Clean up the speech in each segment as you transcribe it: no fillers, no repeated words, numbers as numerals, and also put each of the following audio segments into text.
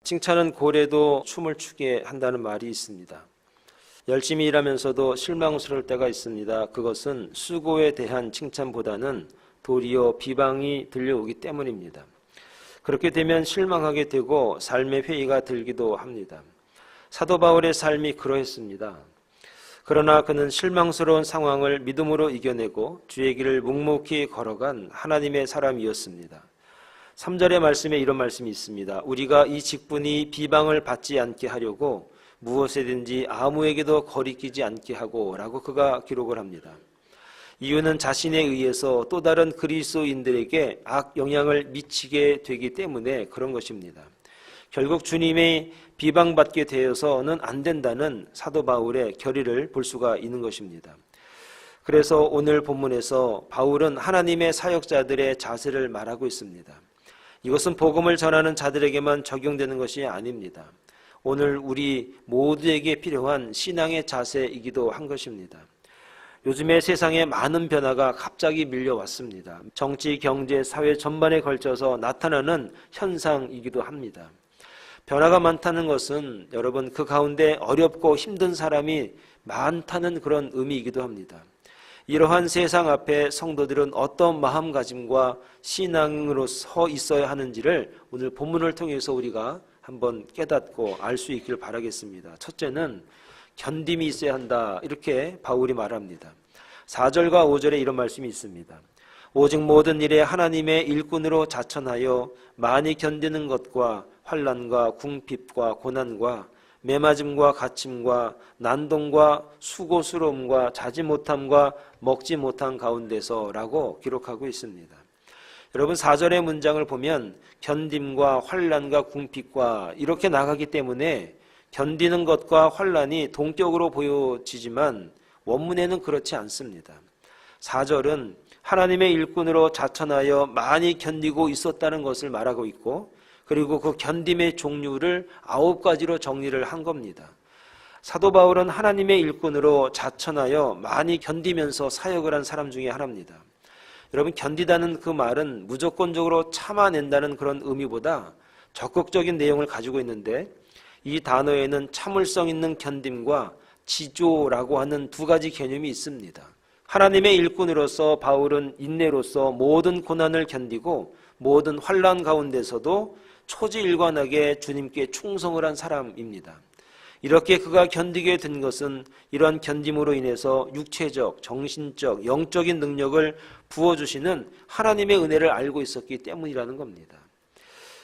칭찬은 고래도 춤을 추게 한다는 말이 있습니다. 열심히 일하면서도 실망스러울 때가 있습니다. 그것은 수고에 대한 칭찬보다는 도리어 비방이 들려오기 때문입니다. 그렇게 되면 실망하게 되고 삶의 회의가 들기도 합니다. 사도 바울의 삶이 그러했습니다. 그러나 그는 실망스러운 상황을 믿음으로 이겨내고 주의 길을 묵묵히 걸어간 하나님의 사람이었습니다. 3절의 말씀에 이런 말씀이 있습니다. 우리가 이 직분이 비방을 받지 않게 하려고 무엇이든지 아무에게도 거리끼지 않게 하고 라고 그가 기록을 합니다. 이유는 자신에 의해서 또 다른 그리스도인들에게 악영향을 미치게 되기 때문에 그런 것입니다. 결국 주님의 비방받게 되어서는 안 된다는 사도 바울의 결의를 볼 수가 있는 것입니다. 그래서 오늘 본문에서 바울은 하나님의 사역자들의 자세를 말하고 있습니다. 이것은 복음을 전하는 자들에게만 적용되는 것이 아닙니다. 오늘 우리 모두에게 필요한 신앙의 자세이기도 한 것입니다. 요즘에 세상에 많은 변화가 갑자기 밀려왔습니다. 정치, 경제, 사회 전반에 걸쳐서 나타나는 현상이기도 합니다. 변화가 많다는 것은 여러분 그 가운데 어렵고 힘든 사람이 많다는 그런 의미이기도 합니다. 이러한 세상 앞에 성도들은 어떤 마음가짐과 신앙으로 서 있어야 하는지를 오늘 본문을 통해서 우리가 한번 깨닫고 알 수 있기를 바라겠습니다. 첫째는 견딤이 있어야 한다. 이렇게 바울이 말합니다. 4절과 5절에 이런 말씀이 있습니다. 오직 모든 일에 하나님의 일꾼으로 자천하여 많이 견디는 것과 환난과 궁핍과 고난과 매맞음과 갇힘과 난동과 수고스러움과 자지 못함과 먹지 못한 가운데서라고 기록하고 있습니다. 여러분 4절의 문장을 보면 견딤과 환난과 궁핍과 이렇게 나가기 때문에 견디는 것과 환난이 동격으로 보여지지만 원문에는 그렇지 않습니다. 4절은 하나님의 일꾼으로 자천하여 많이 견디고 있었다는 것을 말하고 있고 그리고 그 견딤의 종류를 9가지로 정리를 한 겁니다. 사도 바울은 하나님의 일꾼으로 자천하여 많이 견디면서 사역을 한 사람 중에 하나입니다. 여러분 견디다는 그 말은 무조건적으로 참아낸다는 그런 의미보다 적극적인 내용을 가지고 있는데 이 단어에는 참을성 있는 견딤과 지조라고 하는 두 가지 개념이 있습니다. 하나님의 일꾼으로서 바울은 인내로서 모든 고난을 견디고 모든 환난 가운데서도 초지일관하게 주님께 충성을 한 사람입니다. 이렇게 그가 견디게 된 것은 이러한 견딤으로 인해서 육체적, 정신적, 영적인 능력을 부어주시는 하나님의 은혜를 알고 있었기 때문이라는 겁니다.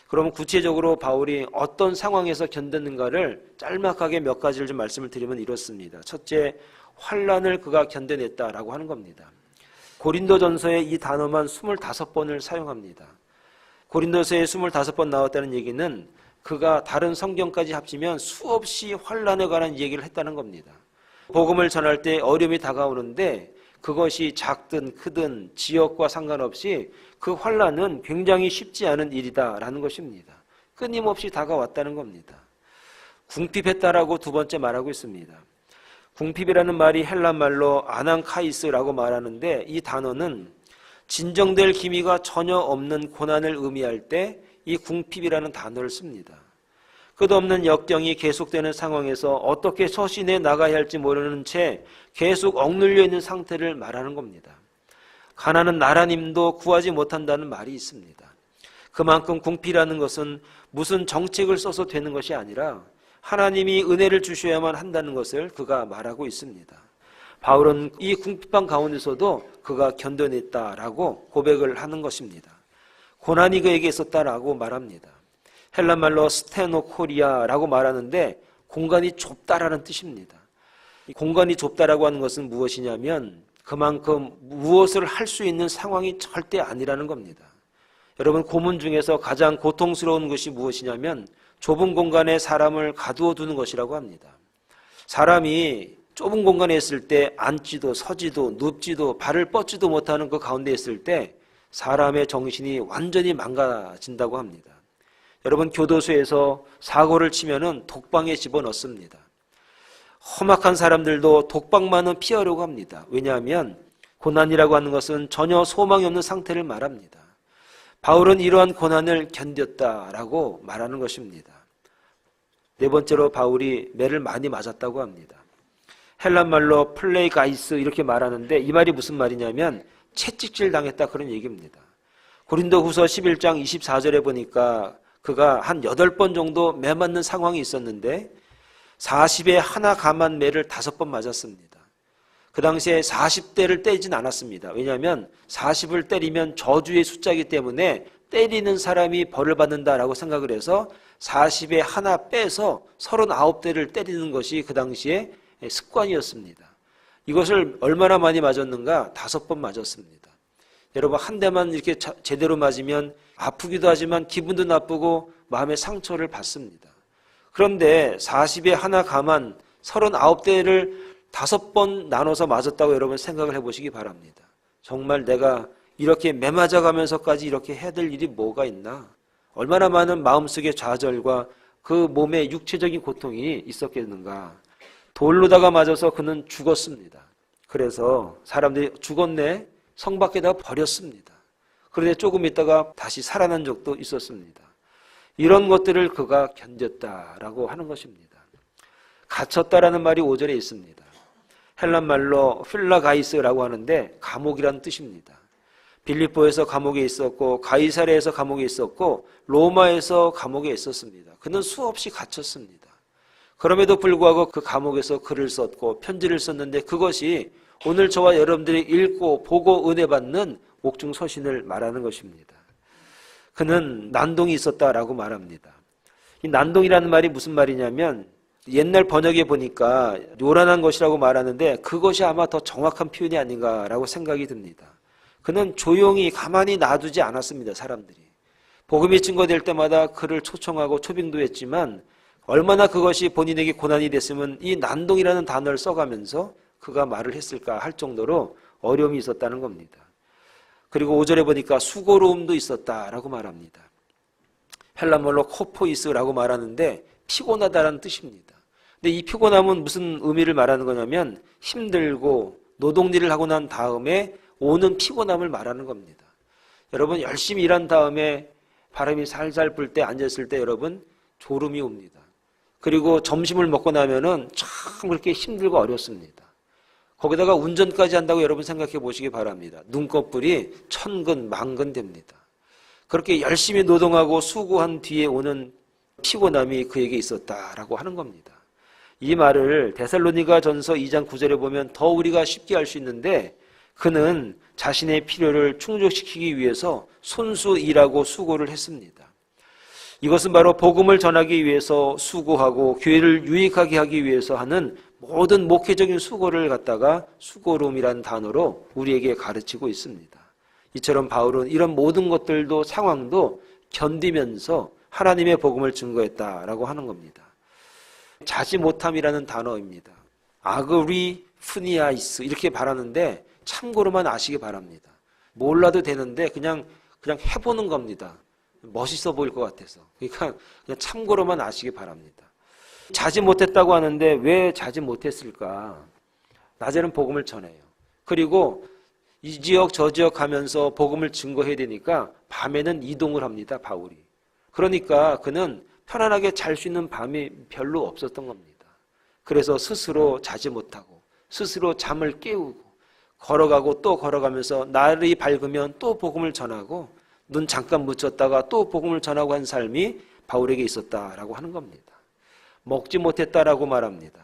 그럼 구체적으로 바울이 어떤 상황에서 견뎠는가를 짤막하게 몇 가지를 좀 말씀을 드리면 이렇습니다. 첫째, 환난을 그가 견뎌냈다라고 하는 겁니다. 고린도전서에 이 단어만 25번을 사용합니다. 고린도서에 25번 나왔다는 얘기는 그가 다른 성경까지 합치면 수없이 환난에 관한 얘기를 했다는 겁니다. 복음을 전할 때 어려움이 다가오는데 그것이 작든 크든 지역과 상관없이 그 환난은 굉장히 쉽지 않은 일이다라는 것입니다. 끊임없이 다가왔다는 겁니다. 궁핍했다라고 두 번째 말하고 있습니다. 궁핍이라는 말이 헬라 말로 아난카이스라고 말하는데 이 단어는 진정될 기미가 전혀 없는 고난을 의미할 때 이 궁핍이라는 단어를 씁니다. 끝없는 역경이 계속되는 상황에서 어떻게 서신해 나가야 할지 모르는 채 계속 억눌려 있는 상태를 말하는 겁니다. 가난은 나라님도 구하지 못한다는 말이 있습니다. 그만큼 궁핍이라는 것은 무슨 정책을 써서 되는 것이 아니라 하나님이 은혜를 주셔야만 한다는 것을 그가 말하고 있습니다. 바울은 이 궁핍한 가운데서도 그가 견뎌냈다라고 고백을 하는 것입니다. 고난이 그에게 있었다라고 말합니다. 헬라말로 스테노코리아라고 말하는데 공간이 좁다라는 뜻입니다. 이 공간이 좁다라고 하는 것은 무엇이냐면 그만큼 무엇을 할 수 있는 상황이 절대 아니라는 겁니다. 여러분 고문 중에서 가장 고통스러운 것이 무엇이냐면 좁은 공간에 사람을 가두어 두는 것이라고 합니다. 사람이 좁은 공간에 있을 때 앉지도 서지도 눕지도 발을 뻗지도 못하는 그 가운데 있을 때 사람의 정신이 완전히 망가진다고 합니다. 여러분 교도소에서 사고를 치면은 독방에 집어넣습니다. 험악한 사람들도 독방만은 피하려고 합니다. 왜냐하면 고난이라고 하는 것은 전혀 소망이 없는 상태를 말합니다. 바울은 이러한 고난을 견뎠다라고 말하는 것입니다. 네 번째로 바울이 매를 많이 맞았다고 합니다. 헬란 말로 플레이가이스 이렇게 말하는데 이 말이 무슨 말이냐면 채찍질 당했다 그런 얘기입니다. 고린도후서 11장 24절에 보니까 그가 한 8번 정도 매 맞는 상황이 있었는데 40에 하나 감한 매를 5번 맞았습니다. 그 당시에 40대를 때리진 않았습니다. 왜냐하면 40을 때리면 저주의 숫자이기 때문에 때리는 사람이 벌을 받는다라고 생각을 해서 40에 하나 빼서 39대를 때리는 것이 그 당시에 습관이었습니다. 이것을 얼마나 많이 맞았는가? 5번 맞았습니다. 여러분 한 대만 이렇게 제대로 맞으면 아프기도 하지만 기분도 나쁘고 마음의 상처를 받습니다. 그런데 40에 하나 감한 39대를 5번 나눠서 맞았다고 여러분 생각을 해보시기 바랍니다. 정말 내가 이렇게 매맞아가면서까지 이렇게 해야 될 일이 뭐가 있나? 얼마나 많은 마음속의 좌절과 그 몸의 육체적인 고통이 있었겠는가? 돌로다가 맞아서 그는 죽었습니다. 그래서 사람들이 죽었네? 성 밖에다 버렸습니다. 그런데 조금 있다가 다시 살아난 적도 있었습니다. 이런 것들을 그가 견뎠다라고 하는 것입니다. 갇혔다라는 말이 5절에 있습니다. 헬란 말로 필라가이스라고 하는데 감옥이라는 뜻입니다. 빌립보에서 감옥에 있었고 가이사랴에서 감옥에 있었고 로마에서 감옥에 있었습니다. 그는 수없이 갇혔습니다. 그럼에도 불구하고 그 감옥에서 글을 썼고 편지를 썼는데 그것이 오늘 저와 여러분들이 읽고 보고 은혜 받는 옥중서신을 말하는 것입니다. 그는 난동이 있었다라고 말합니다. 이 난동이라는 말이 무슨 말이냐면 옛날 번역에 보니까 요란한 것이라고 말하는데 그것이 아마 더 정확한 표현이 아닌가라고 생각이 듭니다. 그는 조용히 가만히 놔두지 않았습니다. 사람들이. 복음이 증거될 때마다 그를 초청하고 초빙도 했지만 얼마나 그것이 본인에게 고난이 됐으면 이 난동이라는 단어를 써가면서 그가 말을 했을까 할 정도로 어려움이 있었다는 겁니다. 그리고 5절에 보니까 수고로움도 있었다라고 말합니다. 헬라말로 코포이스라고 말하는데 피곤하다라는 뜻입니다. 근데 이 피곤함은 무슨 의미를 말하는 거냐면 힘들고 노동일을 하고 난 다음에 오는 피곤함을 말하는 겁니다. 여러분 열심히 일한 다음에 바람이 살살 불 때 앉았을 때 여러분 졸음이 옵니다. 그리고 점심을 먹고 나면은 참 그렇게 힘들고 어렵습니다. 거기다가 운전까지 한다고 여러분 생각해 보시기 바랍니다. 눈꺼풀이 천근 만근 됩니다. 그렇게 열심히 노동하고 수고한 뒤에 오는 피곤함이 그에게 있었다라고 하는 겁니다. 이 말을 데살로니가 전서 2장 9절에 보면 더 우리가 쉽게 알 수 있는데 그는 자신의 필요를 충족시키기 위해서 손수 일하고 수고를 했습니다. 이것은 바로 복음을 전하기 위해서 수고하고 교회를 유익하게 하기 위해서 하는 모든 목회적인 수고를 갖다가 수고로움이라는 단어로 우리에게 가르치고 있습니다. 이처럼 바울은 이런 모든 것들도 상황도 견디면서 하나님의 복음을 증거했다라고 하는 겁니다. 자지 못함이라는 단어입니다. 아그리푸니아이스 이렇게 말하는데 참고로만 아시기 바랍니다. 몰라도 되는데 그냥 해보는 겁니다. 멋있어 보일 것 같아서. 그러니까 그냥 참고로만 아시기 바랍니다. 자지 못했다고 하는데 왜 자지 못했을까? 낮에는 복음을 전해요. 그리고 이 지역 저 지역 가면서 복음을 증거해야 되니까 밤에는 이동을 합니다. 바울이. 그러니까 그는 편안하게 잘 수 있는 밤이 별로 없었던 겁니다. 그래서 스스로 자지 못하고 스스로 잠을 깨우고 걸어가고 또 걸어가면서 날이 밝으면 또 복음을 전하고 눈 잠깐 묻혔다가 또 복음을 전하고 한 삶이 바울에게 있었다라고 하는 겁니다. 먹지 못했다라고 말합니다.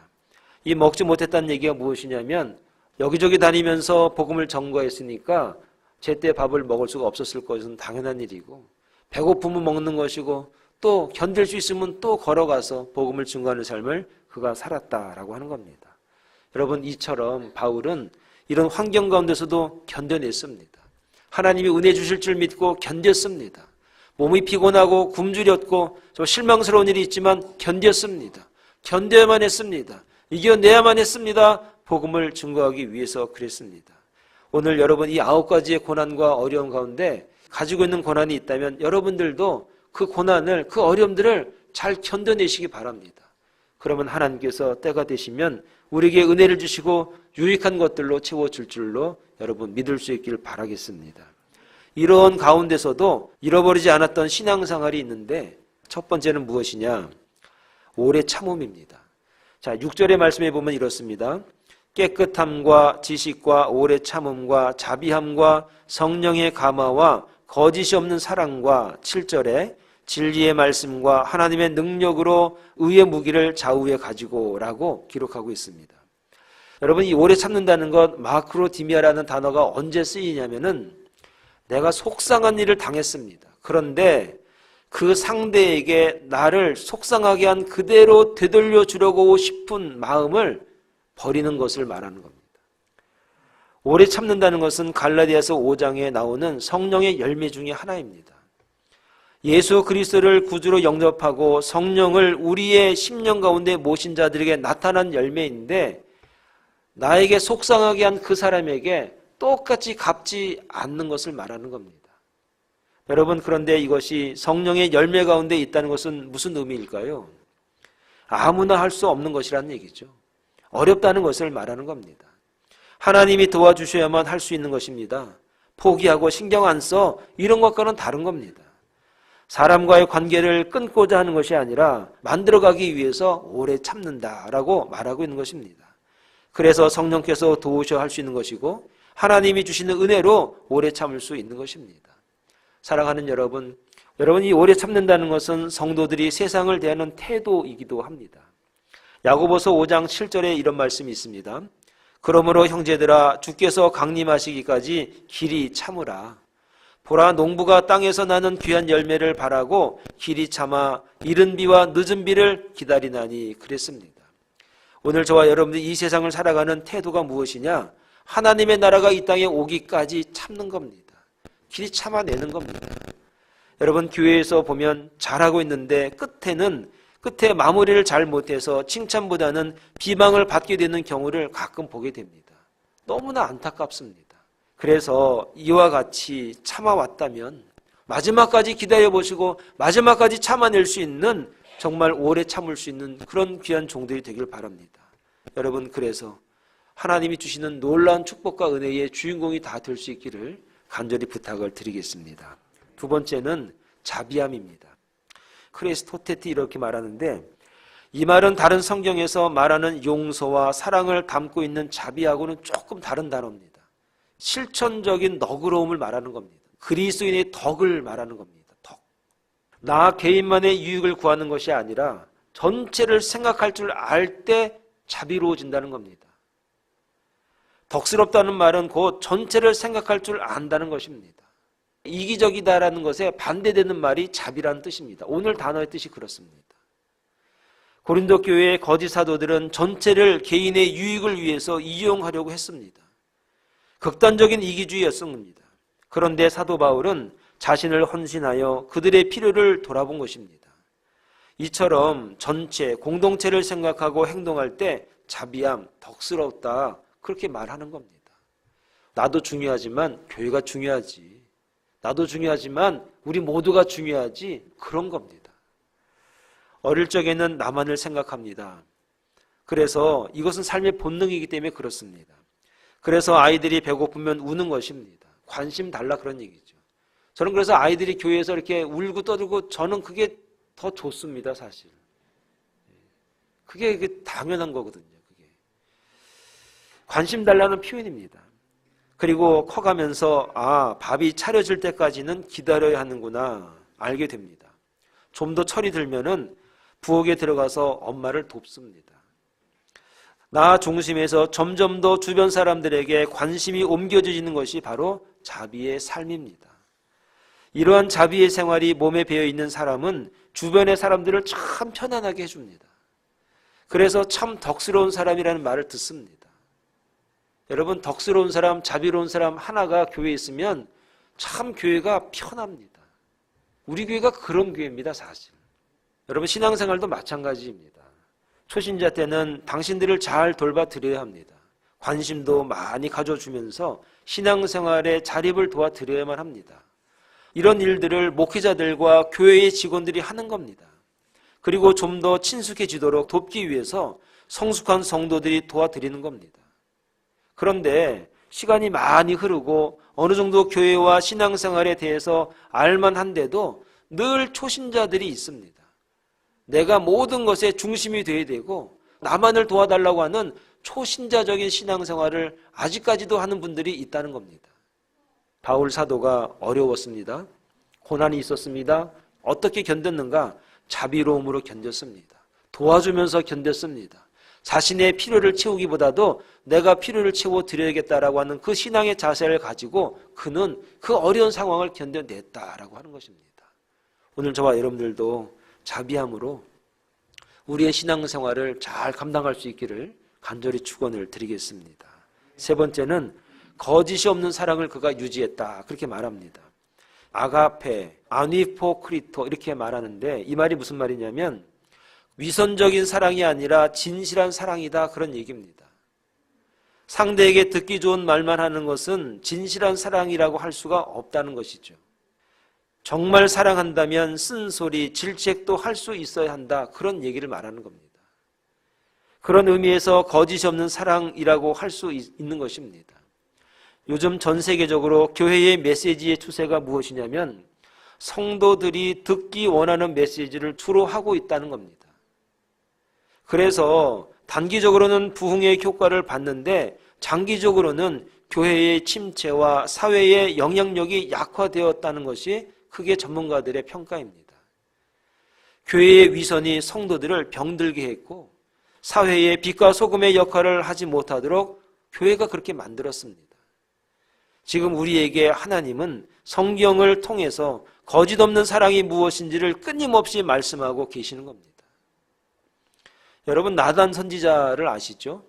이 먹지 못했다는 얘기가 무엇이냐면 여기저기 다니면서 복음을 전거했으니까 제때 밥을 먹을 수가 없었을 것은 당연한 일이고 배고프면 먹는 것이고 또 견딜 수 있으면 또 걸어가서 복음을 증거하는 삶을 그가 살았다라고 하는 겁니다. 여러분 이처럼 바울은 이런 환경 가운데서도 견뎌냈습니다. 하나님이 은혜 주실 줄 믿고 견뎠습니다. 몸이 피곤하고 굶주렸고 좀 실망스러운 일이 있지만 견뎠습니다. 견뎌야만 했습니다. 이겨내야만 했습니다. 복음을 증거하기 위해서 그랬습니다. 오늘 여러분 이 9가지의 고난과 어려움 가운데 가지고 있는 고난이 있다면 여러분들도 그 고난을 그 어려움들을 잘 견뎌내시기 바랍니다. 그러면 하나님께서 때가 되시면 우리에게 은혜를 주시고 유익한 것들로 채워줄 줄로 여러분 믿을 수 있기를 바라겠습니다. 이런 가운데서도 잃어버리지 않았던 신앙생활이 있는데 첫 번째는 무엇이냐? 오래 참음입니다. 자, 6절의 말씀에 보면 이렇습니다. 깨끗함과 지식과 오래 참음과 자비함과 성령의 감화와 거짓이 없는 사랑과 7절에 진리의 말씀과 하나님의 능력으로 의의 무기를 좌우에 가지고라고 기록하고 있습니다. 여러분, 이 오래 참는다는 것, 마크로디미아라는 단어가 언제 쓰이냐면은 내가 속상한 일을 당했습니다. 그런데 그 상대에게 나를 속상하게 한 그대로 되돌려 주려고 싶은 마음을 버리는 것을 말하는 겁니다. 오래 참는다는 것은 갈라디아서 5장에 나오는 성령의 열매 중에 하나입니다. 예수 그리스도를 구주로 영접하고 성령을 우리의 심령 가운데 모신 자들에게 나타난 열매인데 나에게 속상하게 한 그 사람에게 똑같이 갚지 않는 것을 말하는 겁니다. 여러분, 그런데 이것이 성령의 열매 가운데 있다는 것은 무슨 의미일까요? 아무나 할 수 없는 것이라는 얘기죠. 어렵다는 것을 말하는 겁니다. 하나님이 도와주셔야만 할 수 있는 것입니다. 포기하고 신경 안 써 이런 것과는 다른 겁니다. 사람과의 관계를 끊고자 하는 것이 아니라 만들어가기 위해서 오래 참는다라고 말하고 있는 것입니다. 그래서 성령께서 도우셔 할 수 있는 것이고 하나님이 주시는 은혜로 오래 참을 수 있는 것입니다. 사랑하는 여러분, 이 오래 참는다는 것은 성도들이 세상을 대하는 태도이기도 합니다. 야고보서 5장 7절에 이런 말씀이 있습니다. 그러므로 형제들아 주께서 강림하시기까지 길이 참으라. 보라, 농부가 땅에서 나는 귀한 열매를 바라고 길이 참아 이른 비와 늦은 비를 기다리나니 그랬습니다. 오늘 저와 여러분들이 이 세상을 살아가는 태도가 무엇이냐? 하나님의 나라가 이 땅에 오기까지 참는 겁니다. 길이 참아내는 겁니다. 여러분, 교회에서 보면 잘하고 있는데 끝에 마무리를 잘 못해서 칭찬보다는 비방을 받게 되는 경우를 가끔 보게 됩니다. 너무나 안타깝습니다. 그래서 이와 같이 참아왔다면 마지막까지 기다려보시고 마지막까지 참아낼 수 있는, 정말 오래 참을 수 있는 그런 귀한 종들이 되길 바랍니다. 여러분, 그래서 하나님이 주시는 놀라운 축복과 은혜의 주인공이 다 될 수 있기를 간절히 부탁을 드리겠습니다. 두 번째는 자비함입니다. 크리스토테티 이렇게 말하는데, 이 말은 다른 성경에서 말하는 용서와 사랑을 담고 있는 자비하고는 조금 다른 단어입니다. 실천적인 너그러움을 말하는 겁니다. 그리스도인의 덕을 말하는 겁니다. 덕. 나 개인만의 유익을 구하는 것이 아니라 전체를 생각할 줄 알 때 자비로워진다는 겁니다. 덕스럽다는 말은 곧 전체를 생각할 줄 안다는 것입니다. 이기적이다라는 것에 반대되는 말이 자비라는 뜻입니다. 오늘 단어의 뜻이 그렇습니다. 고린도 교회의 거짓 사도들은 전체를 개인의 유익을 위해서 이용하려고 했습니다. 극단적인 이기주의였습니다. 그런데 사도 바울은 자신을 헌신하여 그들의 필요를 돌아본 것입니다. 이처럼 전체, 공동체를 생각하고 행동할 때 자비함, 덕스럽다, 그렇게 말하는 겁니다. 나도 중요하지만 교회가 중요하지. 나도 중요하지만 우리 모두가 중요하지. 그런 겁니다. 어릴 적에는 나만을 생각합니다. 그래서 이것은 삶의 본능이기 때문에 그렇습니다. 그래서 아이들이 배고프면 우는 것입니다. 관심 달라 그런 얘기죠. 저는 그래서 아이들이 교회에서 이렇게 울고 떠들고 저는 그게 더 좋습니다, 사실. 그게 당연한 거거든요. 그게 관심 달라는 표현입니다. 그리고 커가면서 밥이 차려질 때까지는 기다려야 하는구나 알게 됩니다. 좀 더 철이 들면은 부엌에 들어가서 엄마를 돕습니다. 나 중심에서 점점 더 주변 사람들에게 관심이 옮겨지는 것이 바로 자비의 삶입니다. 이러한 자비의 생활이 몸에 배어 있는 사람은 주변의 사람들을 참 편안하게 해줍니다. 그래서 참 덕스러운 사람이라는 말을 듣습니다. 여러분, 덕스러운 사람, 자비로운 사람 하나가 교회에 있으면 참 교회가 편합니다. 우리 교회가 그런 교회입니다, 사실. 여러분, 신앙생활도 마찬가지입니다. 초신자 때는 당신들을 잘 돌봐드려야 합니다. 관심도 많이 가져주면서 신앙생활에 자립을 도와드려야만 합니다. 이런 일들을 목회자들과 교회의 직원들이 하는 겁니다. 그리고 좀 더 친숙해지도록 돕기 위해서 성숙한 성도들이 도와드리는 겁니다. 그런데 시간이 많이 흐르고 어느 정도 교회와 신앙생활에 대해서 알만한데도 늘 초신자들이 있습니다. 내가 모든 것의 중심이 되어야 되고 나만을 도와달라고 하는 초신자적인 신앙생활을 아직까지도 하는 분들이 있다는 겁니다. 바울 사도가 어려웠습니다. 고난이 있었습니다. 어떻게 견뎠는가? 자비로움으로 견뎠습니다. 도와주면서 견뎠습니다. 자신의 필요를 채우기보다도 내가 필요를 채워드려야겠다라고 하는 그 신앙의 자세를 가지고 그는 그 어려운 상황을 견뎌냈다라고 하는 것입니다. 오늘 저와 여러분들도 자비함으로 우리의 신앙생활을 잘 감당할 수 있기를 간절히 축원을 드리겠습니다. 세 번째는 거짓이 없는 사랑을 그가 유지했다, 그렇게 말합니다. 아가페, 아니포크리토 이렇게 말하는데 이 말이 무슨 말이냐면 위선적인 사랑이 아니라 진실한 사랑이다, 그런 얘기입니다. 상대에게 듣기 좋은 말만 하는 것은 진실한 사랑이라고 할 수가 없다는 것이죠. 정말 사랑한다면 쓴소리, 질책도 할 수 있어야 한다, 그런 얘기를 말하는 겁니다. 그런 의미에서 거짓이 없는 사랑이라고 할 수 있는 것입니다. 요즘 전 세계적으로 교회의 메시지의 추세가 무엇이냐면 성도들이 듣기 원하는 메시지를 주로 하고 있다는 겁니다. 그래서 단기적으로는 부흥의 효과를 받는데 장기적으로는 교회의 침체와 사회의 영향력이 약화되었다는 것이 크게 전문가들의 평가입니다. 교회의 위선이 성도들을 병들게 했고 사회의 빛과 소금의 역할을 하지 못하도록 교회가 그렇게 만들었습니다. 지금 우리에게 하나님은 성경을 통해서 거짓 없는 사랑이 무엇인지를 끊임없이 말씀하고 계시는 겁니다. 여러분, 나단 선지자를 아시죠?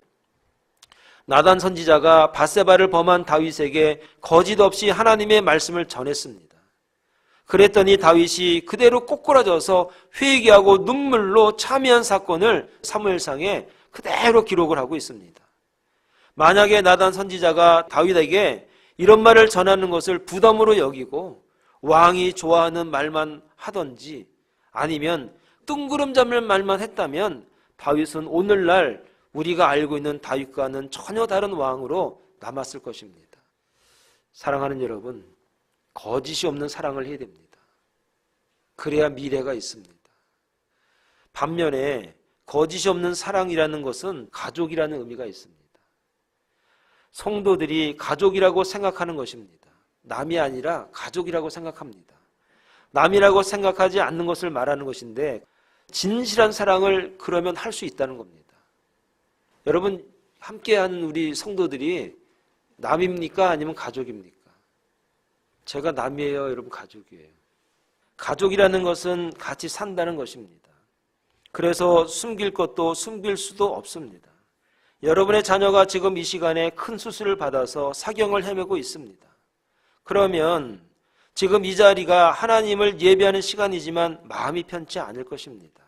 나단 선지자가 밧세바를 범한 다윗에게 거짓 없이 하나님의 말씀을 전했습니다. 그랬더니 다윗이 그대로 꼬꾸라져서 회개하고 눈물로 참여한 사건을 사무엘상에 그대로 기록을 하고 있습니다. 만약에 나단 선지자가 다윗에게 이런 말을 전하는 것을 부담으로 여기고 왕이 좋아하는 말만 하던지 아니면 뜬구름 잡는 말만 했다면 다윗은 오늘날 우리가 알고 있는 다윗과는 전혀 다른 왕으로 남았을 것입니다. 사랑하는 여러분, 거짓이 없는 사랑을 해야 됩니다. 그래야 미래가 있습니다. 반면에 거짓이 없는 사랑이라는 것은 가족이라는 의미가 있습니다. 성도들이 가족이라고 생각하는 것입니다. 남이 아니라 가족이라고 생각합니다. 남이라고 생각하지 않는 것을 말하는 것인데 진실한 사랑을 그러면 할 수 있다는 겁니다. 여러분, 함께하는 우리 성도들이 남입니까? 아니면 가족입니까? 제가 남이에요, 여러분 가족이에요. 가족이라는 것은 같이 산다는 것입니다. 그래서 숨길 것도 숨길 수도 없습니다. 여러분의 자녀가 지금 이 시간에 큰 수술을 받아서 사경을 헤매고 있습니다. 그러면 지금 이 자리가 하나님을 예배하는 시간이지만 마음이 편치 않을 것입니다.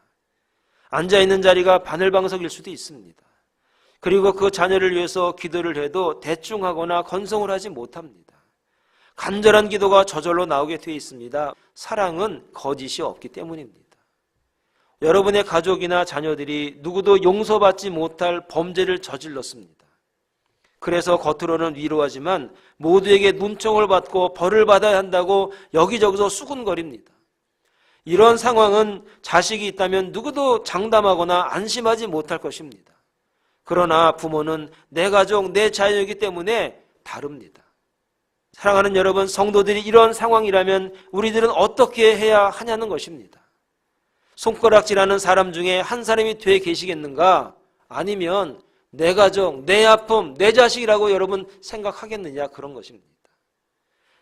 앉아있는 자리가 바늘방석일 수도 있습니다. 그리고 그 자녀를 위해서 기도를 해도 대충 하거나 건성을 하지 못합니다. 간절한 기도가 저절로 나오게 되어 있습니다. 사랑은 거짓이 없기 때문입니다. 여러분의 가족이나 자녀들이 누구도 용서받지 못할 범죄를 저질렀습니다. 그래서 겉으로는 위로하지만 모두에게 눈총을 받고 벌을 받아야 한다고 여기저기서 수군거립니다. 이런 상황은 자식이 있다면 누구도 장담하거나 안심하지 못할 것입니다. 그러나 부모는 내 가족, 내 자녀이기 때문에 다릅니다. 사랑하는 여러분, 성도들이 이런 상황이라면 우리들은 어떻게 해야 하냐는 것입니다. 손가락질하는 사람 중에 한 사람이 돼 계시겠는가? 아니면 내 가족, 내 아픔, 내 자식이라고 여러분 생각하겠느냐, 그런 것입니다.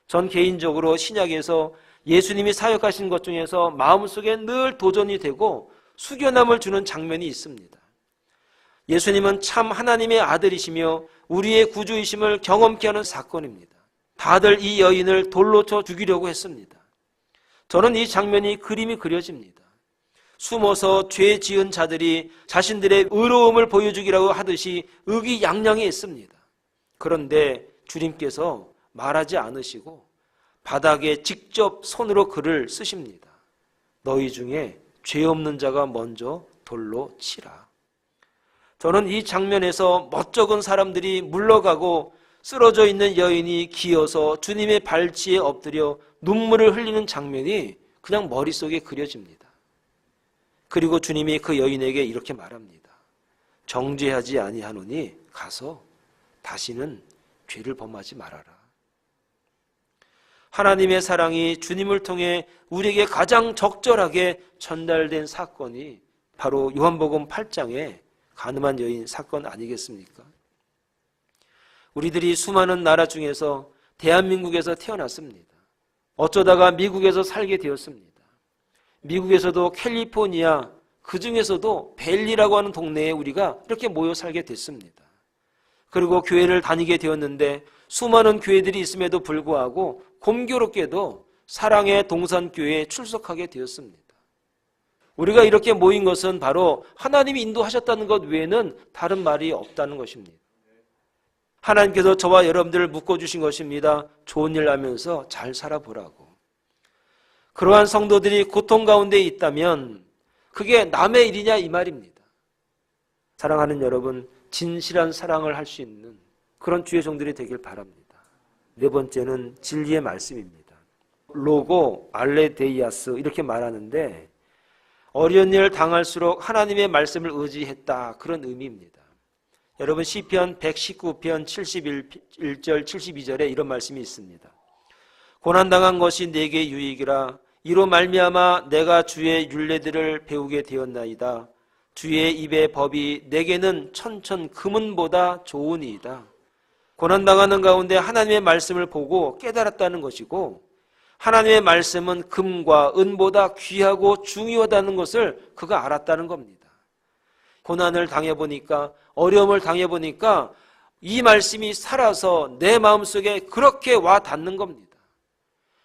전 개인적으로 신약에서 예수님이 사역하신 것 중에서 마음속에 늘 도전이 되고 숙연함을 주는 장면이 있습니다. 예수님은 참 하나님의 아들이시며 우리의 구주이심을 경험케 하는 사건입니다. 다들 이 여인을 돌로 쳐 죽이려고 했습니다. 저는 이 장면이 그림이 그려집니다. 숨어서 죄 지은 자들이 자신들의 의로움을 보여주기라고 하듯이 의기양양했습니다. 그런데 주님께서 말하지 않으시고 바닥에 직접 손으로 글을 쓰십니다. 너희 중에 죄 없는 자가 먼저 돌로 치라. 저는 이 장면에서 멋쩍은 사람들이 물러가고 쓰러져 있는 여인이 기어서 주님의 발치에 엎드려 눈물을 흘리는 장면이 그냥 머릿속에 그려집니다. 그리고 주님이 그 여인에게 이렇게 말합니다. 정죄하지 아니하노니 가서 다시는 죄를 범하지 말아라. 하나님의 사랑이 주님을 통해 우리에게 가장 적절하게 전달된 사건이 바로 요한복음 8장의 가늠한 여인 사건 아니겠습니까? 우리들이 수많은 나라 중에서 대한민국에서 태어났습니다. 어쩌다가 미국에서 살게 되었습니다. 미국에서도 캘리포니아, 그 중에서도 벨리라고 하는 동네에 우리가 이렇게 모여 살게 됐습니다. 그리고 교회를 다니게 되었는데 수많은 교회들이 있음에도 불구하고 공교롭게도 사랑의 동산교회에 출석하게 되었습니다. 우리가 이렇게 모인 것은 바로 하나님이 인도하셨다는 것 외에는 다른 말이 없다는 것입니다. 하나님께서 저와 여러분들을 묶어주신 것입니다. 좋은 일 하면서 잘 살아보라고. 그러한 성도들이 고통 가운데 있다면 그게 남의 일이냐 이 말입니다. 사랑하는 여러분, 진실한 사랑을 할 수 있는 그런 주의 종들이 되길 바랍니다. 네 번째는 진리의 말씀입니다. 로고 알레데이아스 이렇게 말하는데 어려운 일을 당할수록 하나님의 말씀을 의지했다, 그런 의미입니다. 여러분 시편 119편 71절 72절에 이런 말씀이 있습니다. 고난당한 것이 내게 유익이라 이로 말미암아 내가 주의 율례들을 배우게 되었나이다. 주의 입의 법이 내게는 천천 금은보다 좋으니이다. 고난당하는 가운데 하나님의 말씀을 보고 깨달았다는 것이고 하나님의 말씀은 금과 은보다 귀하고 중요하다는 것을 그가 알았다는 겁니다. 고난을 당해보니까, 어려움을 당해보니까 이 말씀이 살아서 내 마음속에 그렇게 와 닿는 겁니다.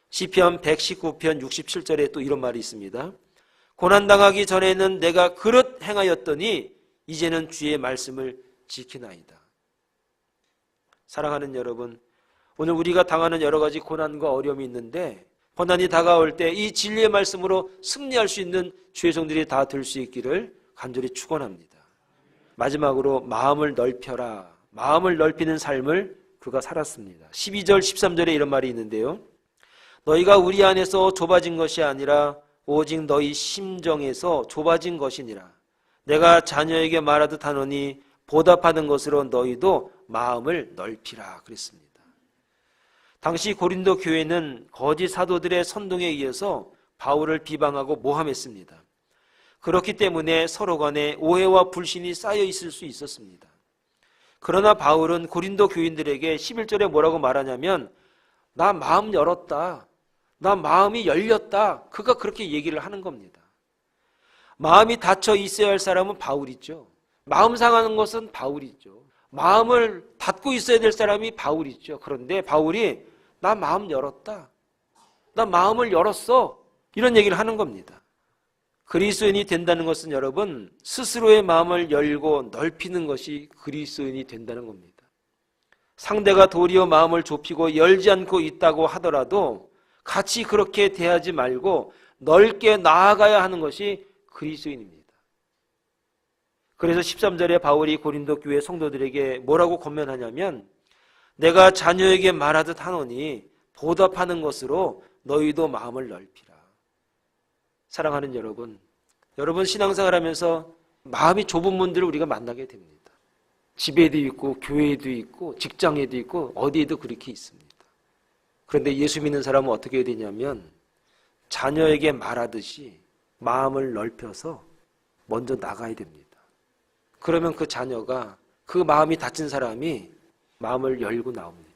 시편 119편 67절에 또 이런 말이 있습니다. 고난당하기 전에는 내가 그릇 행하였더니 이제는 주의 말씀을 지키나이다. 사랑하는 여러분, 오늘 우리가 당하는 여러 가지 고난과 어려움이 있는데 고난이 다가올 때 이 진리의 말씀으로 승리할 수 있는 주의 종들이 다 될 수 있기를 간절히 축원합니다. 마지막으로 마음을 넓혀라. 마음을 넓히는 삶을 그가 살았습니다. 12절 13절에 이런 말이 있는데요. 너희가 우리 안에서 좁아진 것이 아니라 오직 너희 심정에서 좁아진 것이니라. 내가 자녀에게 말하듯 하노니 보답하는 것으로 너희도 마음을 넓히라 그랬습니다. 당시 고린도 교회는 거짓 사도들의 선동에 의해서 바울을 비방하고 모함했습니다. 그렇기 때문에 서로 간에 오해와 불신이 쌓여 있을 수 있었습니다. 그러나 바울은 고린도 교인들에게 11절에 뭐라고 말하냐면 나 마음 열었다. 나 마음이 열렸다. 그가 그렇게 얘기를 하는 겁니다. 마음이 닫혀 있어야 할 사람은 바울이죠. 마음 상하는 것은 바울이죠. 마음을 닫고 있어야 될 사람이 바울이죠. 그런데 바울이 나 마음 열었다. 나 마음을 열었어. 이런 얘기를 하는 겁니다. 그리스도인이 된다는 것은 여러분 스스로의 마음을 열고 넓히는 것이 그리스도인이 된다는 겁니다. 상대가 도리어 마음을 좁히고 열지 않고 있다고 하더라도 같이 그렇게 대하지 말고 넓게 나아가야 하는 것이 그리스도인입니다. 그래서 13절에 바울이 고린도 교회 성도들에게 뭐라고 권면하냐면 내가 자녀에게 말하듯 하노니 보답하는 것으로 너희도 마음을 넓히라. 사랑하는 여러분, 여러분 신앙생활하면서 마음이 좁은 분들을 우리가 만나게 됩니다. 집에도 있고 교회에도 있고 직장에도 있고 어디에도 그렇게 있습니다. 그런데 예수 믿는 사람은 어떻게 해야 되냐면 자녀에게 말하듯이 마음을 넓혀서 먼저 나가야 됩니다. 그러면 그 자녀가 그 마음이 닫힌 사람이 마음을 열고 나옵니다.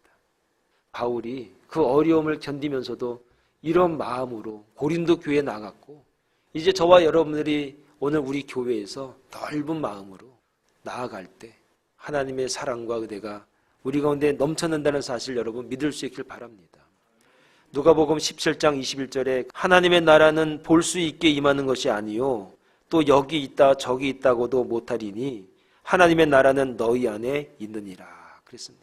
바울이 그 어려움을 견디면서도 이런 마음으로 고린도 교회에 나갔고 이제 저와 여러분들이 오늘 우리 교회에서 넓은 마음으로 나아갈 때 하나님의 사랑과 은혜가 우리 가운데 넘쳐난다는 사실 여러분 믿을 수 있길 바랍니다. 누가복음 17장 21절에 하나님의 나라는 볼 수 있게 임하는 것이 아니요 또 여기 있다 저기 있다고도 못하리니 하나님의 나라는 너희 안에 있느니라 그랬습니다.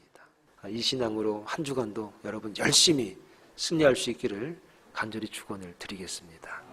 이 신앙으로 한 주간도 여러분 열심히 승리할 수 있기를 간절히 축원을 드리겠습니다.